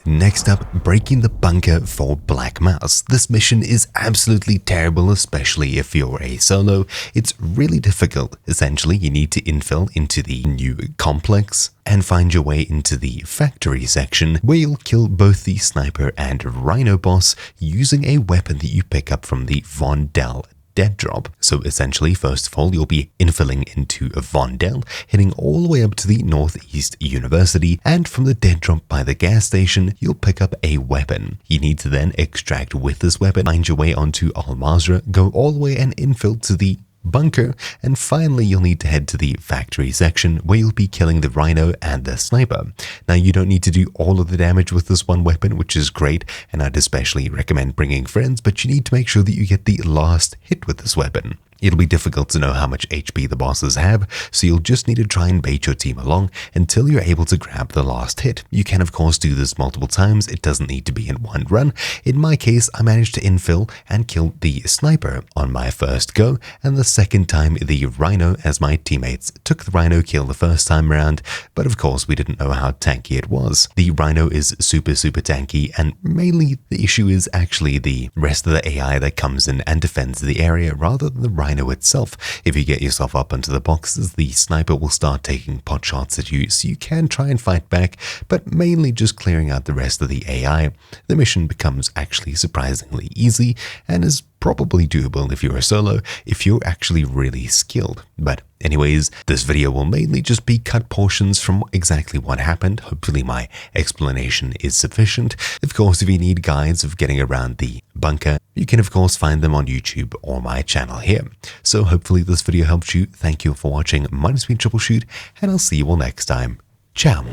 Next up, breaking the bunker for Black Mous. This mission is absolutely terrible, especially if you're a solo. It's really difficult. Essentially, you need to infill into the new complex and find your way into the factory section where you'll kill both the sniper and rhino boss using a weapon that you pick up from the Vondel dead drop. So essentially, first of all, you'll be infilling into Vondel, heading all the way up to the Northeast University, and from the dead drop by the gas station, you'll pick up a weapon. You need to then extract with this weapon, find your way onto Al-Mazrah, go all the way and infill to the bunker, and finally you'll need to head to the factory section where you'll be killing the rhino and the sniper. Now, you don't need to do all of the damage with this one weapon, which is great, and I'd especially recommend bringing friends, but you need to make sure that you get the last hit with this weapon. It'll be difficult to know how much HP the bosses have, so you'll just need to try and bait your team along until you're able to grab the last hit. You can of course do this multiple times, it doesn't need to be in one run. In my case, I managed to infill and kill the sniper on my first go, and the second time the rhino, as my teammates took the rhino kill the first time around, but of course we didn't know how tanky it was. The rhino is super tanky, and mainly the issue is actually the rest of the AI that comes in and defends the area rather than the rhino itself. If you get yourself up into the boxes, the sniper will start taking pot shots at you, so you can try and fight back, but mainly just clearing out the rest of the AI. The mission becomes actually surprisingly easy and is probably doable if you're a solo, if you're actually really skilled. But anyways, this video will mainly just be cut portions from exactly what happened. Hopefully my explanation is sufficient. Of course, if you need guides of getting around the bunker, you can of course find them on YouTube or my channel here. So hopefully this video helped you. Thank you for watching. My name's been Troubleshoot, and I'll see you all next time. Ciao.